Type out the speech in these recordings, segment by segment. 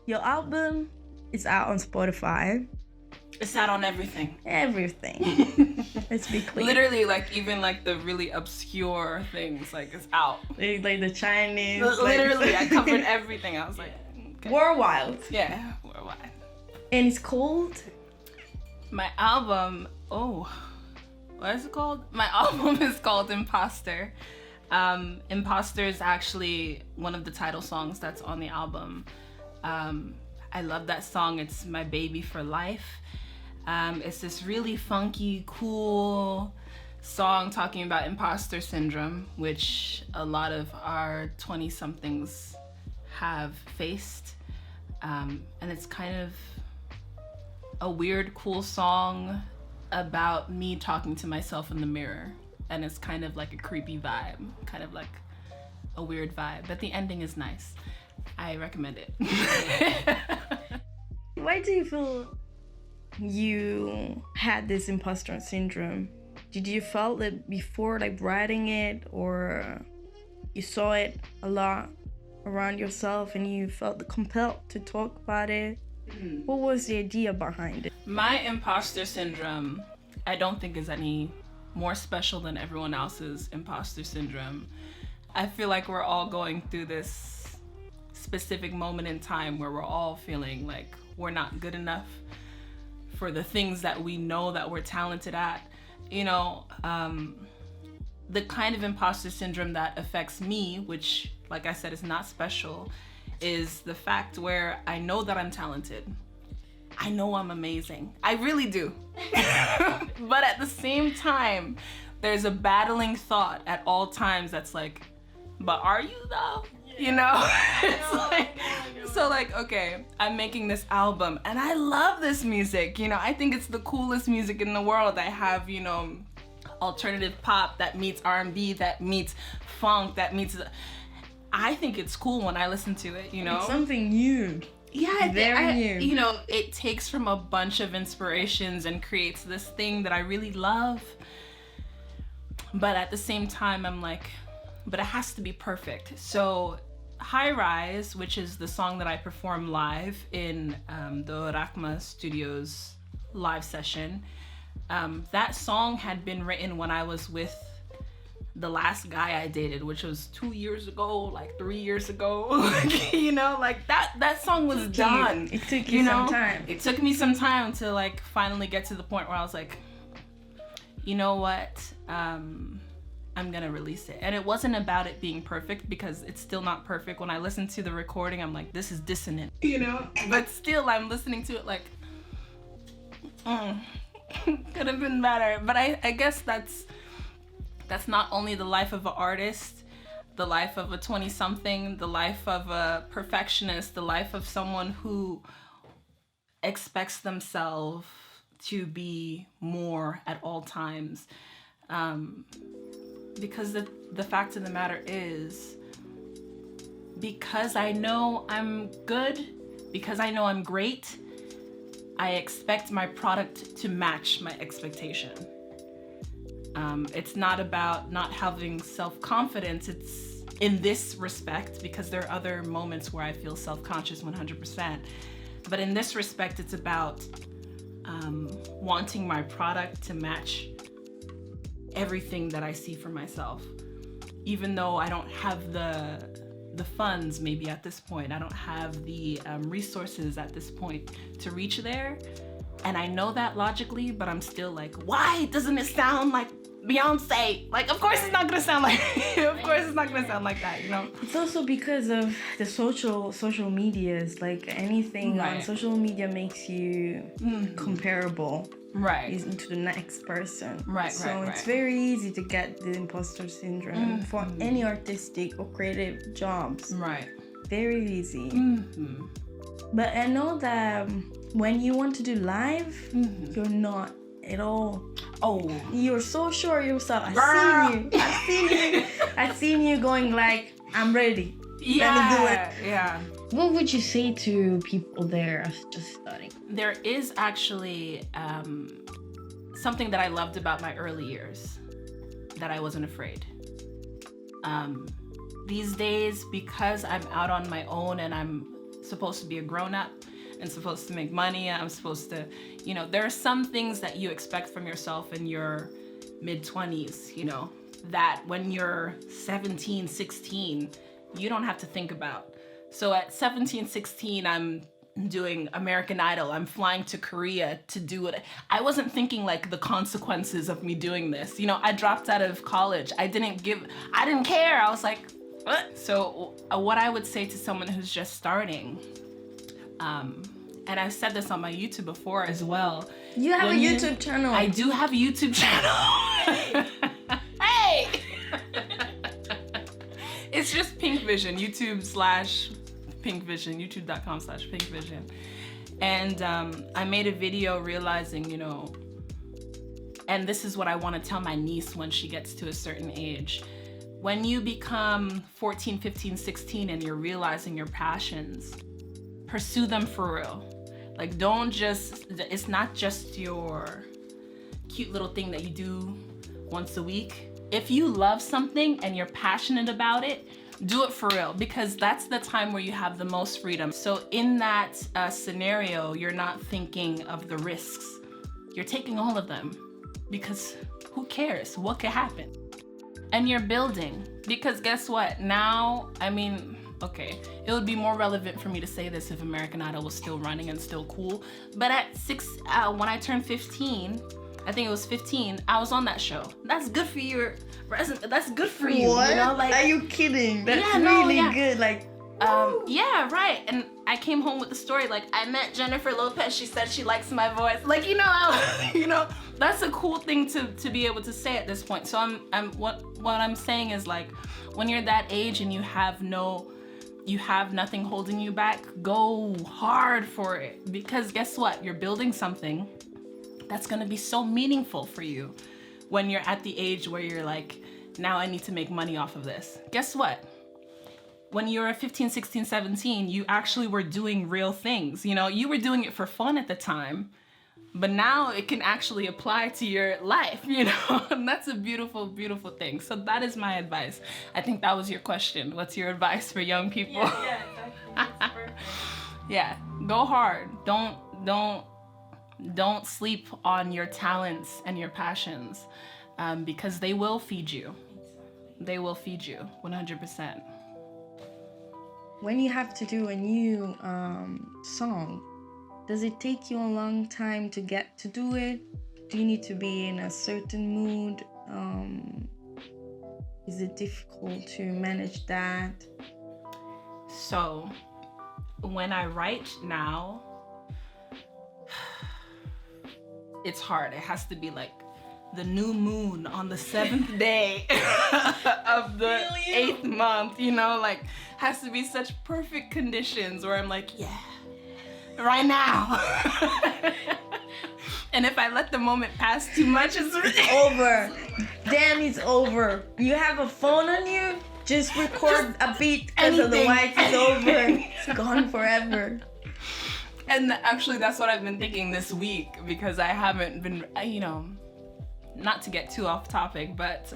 Your album is out on Spotify. It's out on everything. Everything. Let's be clear. Literally, like, even like the really obscure things, like, it's out. Like the Chinese. Literally, I covered everything. I was like, okay. Worldwide. Yeah, worldwide. And it's called? My album, what is it called? My album is called Impostor. Impostor is actually one of the title songs that's on the album. I love that song. It's my baby for life. It's this really funky, cool song talking about imposter syndrome, which a lot of our 20-somethings have faced. And it's kind of a weird, cool song about me talking to myself in the mirror. And it's kind of like a creepy vibe, kind of like a weird vibe. But the ending is nice. I recommend it. Why do you feel you had this imposter syndrome? Did you felt it before, like, writing it, or you saw it a lot around yourself and you felt compelled to talk about it? What was the idea behind it? My imposter syndrome, I don't think is any more special than everyone else's imposter syndrome. I feel like we're all going through this specific moment in time where we're all feeling like we're not good enough for the things that we know that we're talented at. You know, the kind of imposter syndrome that affects me, which, like I said, is not special, is the fact where I know that I'm talented. I know I'm amazing. I really do. But at the same time, there's a battling thought at all times that's like, but are you though? You know? It's like, so like, okay, I'm making this album and I love this music. You know, I think it's the coolest music in the world. I have, you know, alternative pop that meets R&B, that meets funk, that meets... I think it's cool when I listen to it, you know? It's something new. Yeah, very new. You know, it takes from a bunch of inspirations and creates this thing that I really love. But at the same time, I'm like, but it has to be perfect. So High Rise, which is the song that I perform live in the Oracma Studio's live session, that song had been written when I was with the last guy I dated, which was 2 years ago, like 3 years ago. You know, like that song was done. It took you some time. It took me some time to like finally get to the point where I was like, you know what? I'm gonna release it. And it wasn't about it being perfect, because it's still not perfect. When I listen to the recording, I'm like, this is dissonant, you know? But still, I'm listening to it like, could have been better. But I guess that's not only the life of an artist, the life of a 20-something, the life of a perfectionist, the life of someone who expects themselves to be more at all times. Because the fact of the matter is, because I know I'm good, because I know I'm great, I expect my product to match my expectation. It's not about not having self-confidence. It's in this respect, because there are other moments where I feel self-conscious 100%. But in this respect, it's about wanting my product to match everything that I see for myself. Even though I don't have the funds maybe at this point, I don't have the resources at this point to reach there. And I know that logically, but I'm still like, why doesn't it sound like Beyonce? Like, of course it's not gonna sound like, of course it's not gonna sound like that, you know? It's also because of the social medias. Like, anything on social media makes you comparable. Right. To the next person. Right. So it's very easy to get the imposter syndrome for any artistic or creative jobs. Right. Very easy. But I know that when you want to do live, you're not at all. Oh. You're so sure of yourself. I've seen you going like, I'm ready. Yeah. Let me do it. Yeah. What would you say to people there just starting? There is actually something that I loved about my early years, that I wasn't afraid. These days, because I'm out on my own and I'm supposed to be a grown-up and supposed to make money. I'm supposed to, there are some things that you expect from yourself in your mid-20s, that when you're 17, 16, you don't have to think about. So at 17, 16, I'm doing American Idol. I'm flying to Korea to do it. I wasn't thinking like the consequences of me doing this. I dropped out of college. I didn't care. I was like, what? So what I would say to someone who's just starting, and I've said this on my YouTube before as well. You have a YouTube channel. I do have a YouTube channel. Hey! It's just PinkVision, YouTube/PinkVision, youtube.com/PinkVision. And I made a video realizing, and this is what I want to tell my niece when she gets to a certain age. When you become 14, 15, 16 and you're realizing your passions, pursue them for real. Like, it's not just your cute little thing that you do once a week. If you love something and you're passionate about it, do it for real, because that's the time where you have the most freedom. So in that scenario, you're not thinking of the risks. You're taking all of them, because who cares? What could happen? And you're building, because guess what? Now, okay, it would be more relevant for me to say this if American Idol was still running and still cool. But at when I turned 15, I think it was 15, I was on that show. That's good for your resume. That's good for you. What? Are you kidding? That's really good. Like, yeah, right. And I came home with the story. Like, I met Jennifer Lopez. She said she likes my voice. Like, that's a cool thing to be able to say at this point. So what I'm saying is, like, when you're that age and you have nothing holding you back, go hard for it. Because guess what? You're building something that's gonna be so meaningful for you when you're at the age where you're like, now I need to make money off of this. Guess what? When you were 15, 16, 17, you actually were doing real things. You were doing it for fun at the time, but now it can actually apply to your life, and that's a beautiful, beautiful thing. So that is my advice. I think that was your question. What's your advice for young people? Yeah, exactly. That's perfect. Yeah, go hard. Don't sleep on your talents and your passions, because they will feed you. They will feed you 100%. When you have to do a new song, does it take you a long time to get to do it? Do you need to be in a certain mood? Is it difficult to manage that? So when I write now, it's hard. It has to be like the new moon on the 7th day of the 8th month, has to be such perfect conditions where I'm like, yeah, right now. And if I let the moment pass too much, it's over. Damn, it's over. You have a phone on you? Just record a beat, because otherwise it's over. It's gone forever. And actually, that's what I've been thinking this week, because I haven't been, not to get too off topic, but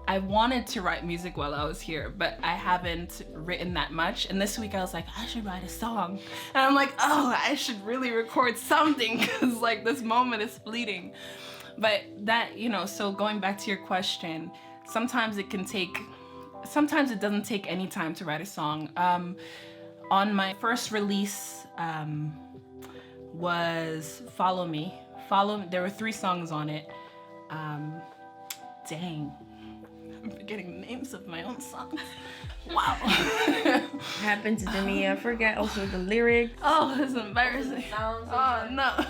I wanted to write music while I was here, but I haven't written that much. And this week I was like, I should write a song. And I'm like, oh, I should really record something, because like this moment is fleeting. But that, so going back to your question, sometimes it doesn't take any time to write a song. On my first release was Follow Me. There were 3 songs on it. Dang. I'm forgetting the names of my own songs. Wow. Happens to me. I forget also the lyrics. Oh, it's embarrassing. Oh, no.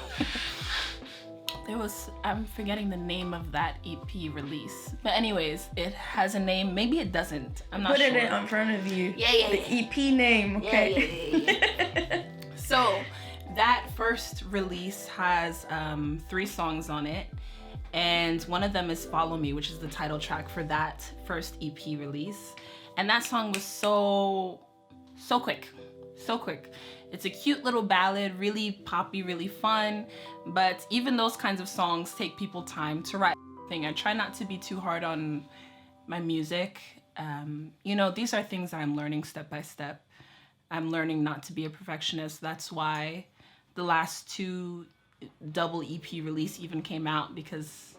I'm forgetting the name of that EP release. But anyways, it has a name. Maybe it doesn't. I'm not sure. Put it in front of you. Yeah. The EP name, okay? Yeah. So that first release has 3 songs on it. And one of them is Follow Me, which is the title track for that first EP release. And that song was so quick. It's a cute little ballad, really poppy, really fun. But even those kinds of songs take people time to write. I try not to be too hard on my music. These are things that I'm learning step by step. I'm learning not to be a perfectionist. That's why the last 2 double EP release even came out, because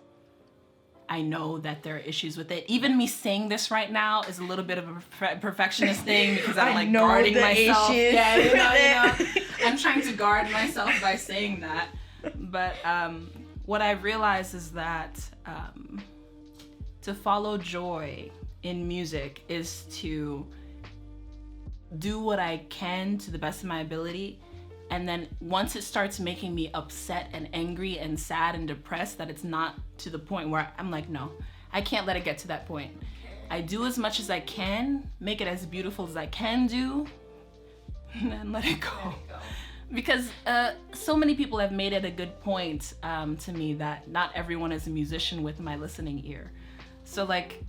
I know that there are issues with it. Even me saying this right now is a little bit of a perfectionist thing, because I'm like guarding myself. Yeah, you know. I'm trying to guard myself by saying that. But what I realize is that to follow joy in music is to do what I can to the best of my ability. And then once it starts making me upset and angry and sad and depressed, that it's not to the point where I'm like, no, I can't let it get to that point. I do as much as I can, make it as beautiful as I can do, and then let it go. Because so many people have made it a good point to me that not everyone is a musician with my listening ear. So like,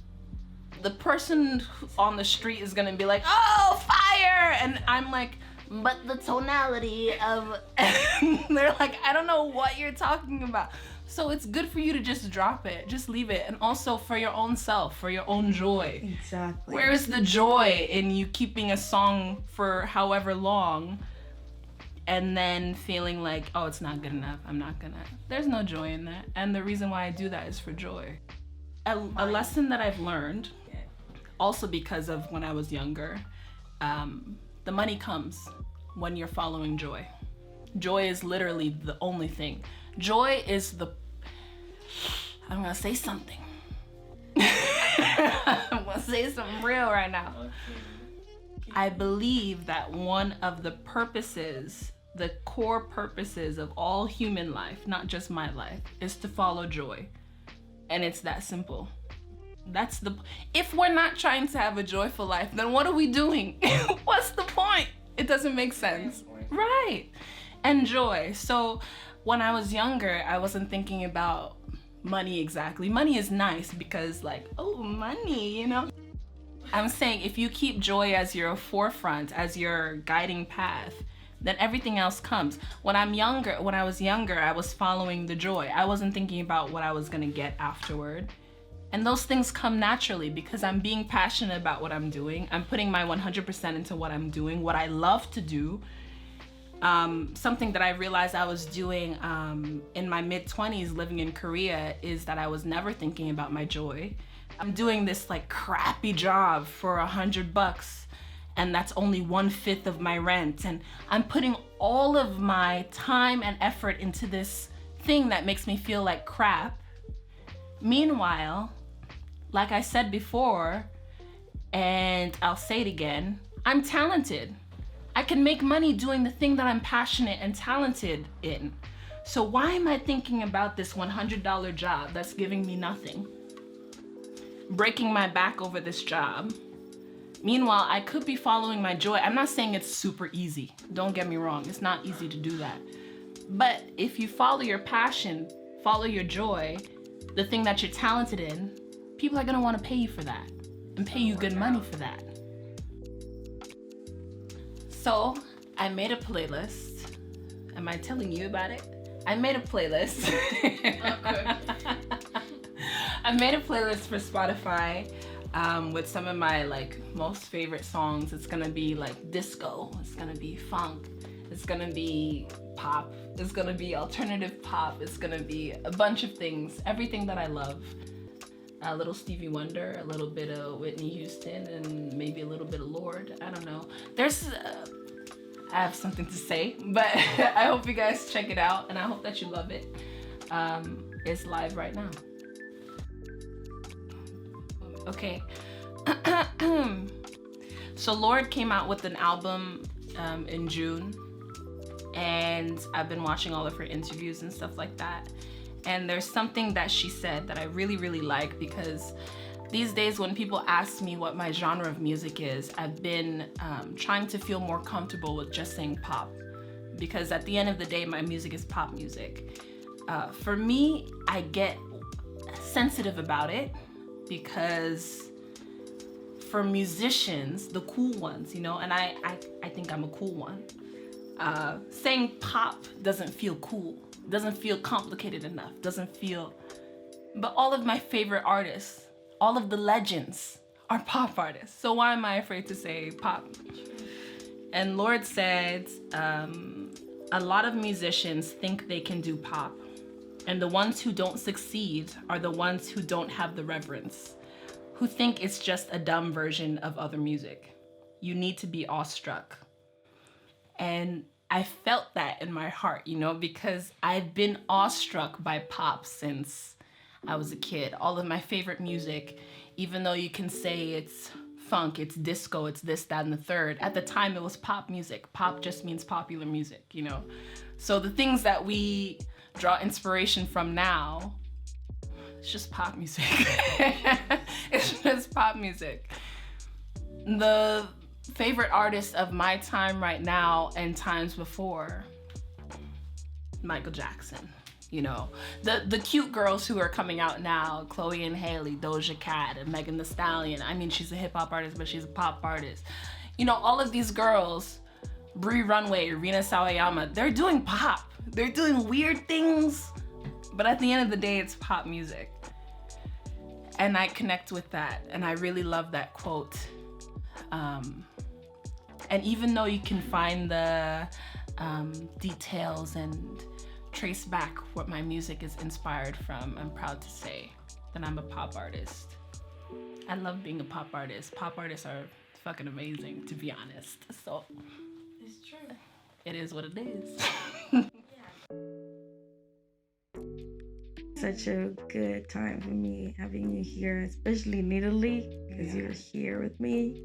the person on the street is gonna be like, oh, fire! And I'm like, but the tonality of, and they're like, I don't know what you're talking about. So it's good for you to just drop it, just leave it. And also for your own self, for your own joy. Exactly. Where is the joy in you keeping a song for however long and then feeling like, oh, it's not good enough, I'm not gonna. There's no joy in that. And the reason why I do that is for joy. A lesson that I've learned, also because of when I was younger, the money comes when you're following joy. Joy is literally the only thing. Joy is I'm gonna say something. I'm gonna say something real right now. I believe that one of the purposes, the core purposes of all human life, not just my life, is to follow joy. And it's that simple. If we're not trying to have a joyful life, then what are we doing? What's the point? It doesn't make sense. Right. And joy. So when I was younger, I wasn't thinking about money exactly. Money is nice because like, oh, money, you know? I'm saying if you keep joy as your forefront, as your guiding path, then everything else comes. When I was younger, I was following the joy. I wasn't thinking about what I was gonna get afterward. And those things come naturally because I'm being passionate about what I'm doing. I'm putting my 100% into what I'm doing, what I love to do. Something that I realized I was doing in my mid-20s living in Korea is that I was never thinking about my joy. I'm doing this like crappy job for $100 and that's only 1/5 of my rent. And I'm putting all of my time and effort into this thing that makes me feel like crap. Meanwhile, like I said before, and I'll say it again, I'm talented. I can make money doing the thing that I'm passionate and talented in. So why am I thinking about this $100 job that's giving me nothing? Breaking my back over this job. Meanwhile, I could be following my joy. I'm not saying it's super easy. Don't get me wrong. It's not easy to do that. But if you follow your passion, follow your joy, the thing that you're talented in, people are gonna wanna pay you for that and pay you good money for that. So I made a playlist. Am I telling you about it? I made a playlist. I made a playlist for Spotify with some of my like most favorite songs. It's gonna be like disco, it's gonna be funk, it's gonna be pop, it's gonna be alternative pop, it's gonna be a bunch of things, everything that I love. A little Stevie Wonder, a little bit of Whitney Houston, and maybe a little bit of Lord. I don't know. I have something to say, but I hope you guys check it out, and I hope that you love it. It's live right now. Okay. So Lord came out with an album in June, and I've been watching all of her interviews and stuff like that. And there's something that she said that I really, really like, because these days when people ask me what my genre of music is, I've been trying to feel more comfortable with just saying pop, because at the end of the day, my music is pop music. For me, I get sensitive about it because for musicians, the cool ones, you know, and I think I'm a cool one, saying pop doesn't feel cool. Doesn't feel complicated enough, doesn't feel, but all of my favorite artists, all of the legends are pop artists. So why am I afraid to say pop? And Lord said, a lot of musicians think they can do pop, and the ones who don't succeed are the ones who don't have the reverence, who think it's just a dumb version of other music. You need to be awestruck. And I felt that in my heart, you know, because I've been awestruck by pop since I was a kid. All of my favorite music, even though you can say it's funk, it's disco, it's this, that, and the third, at the time it was pop music. Pop just means popular music, you know? So the things that we draw inspiration from now, it's just pop music. It's just pop music. The favorite artist of my time right now and times before, Michael Jackson. You know, the cute girls who are coming out now, Chloe and Haley, Doja Cat, and Megan Thee Stallion. I mean, she's a hip hop artist, but she's a pop artist. You know, all of these girls, Brie Runway, Rina Sawayama, they're doing pop. They're doing weird things, but at the end of the day, it's pop music. And I connect with that, and I really love that quote. And even though you can find the details and trace back what my music is inspired from, I'm proud to say that I'm a pop artist. I love being a pop artist. Pop artists are fucking amazing, to be honest. So It's true. it is what it is. Such a good time for me having you here, especially in Italy, because you're here with me.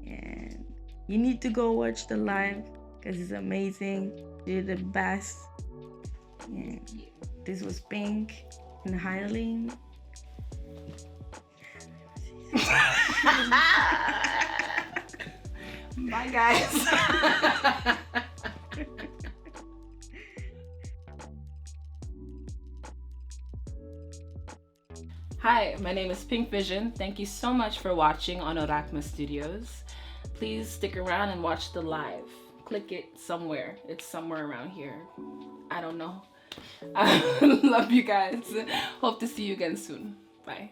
And you need to go watch the live because it's amazing. You're the best. And this was Pink and Haleyn. Bye, guys. Hi, my name is PinkVision. Thank you so much for watching on Oracma Studios. Please stick around and watch the live. Click it somewhere. It's somewhere around here. I don't know. I love you guys. Hope to see you again soon. Bye.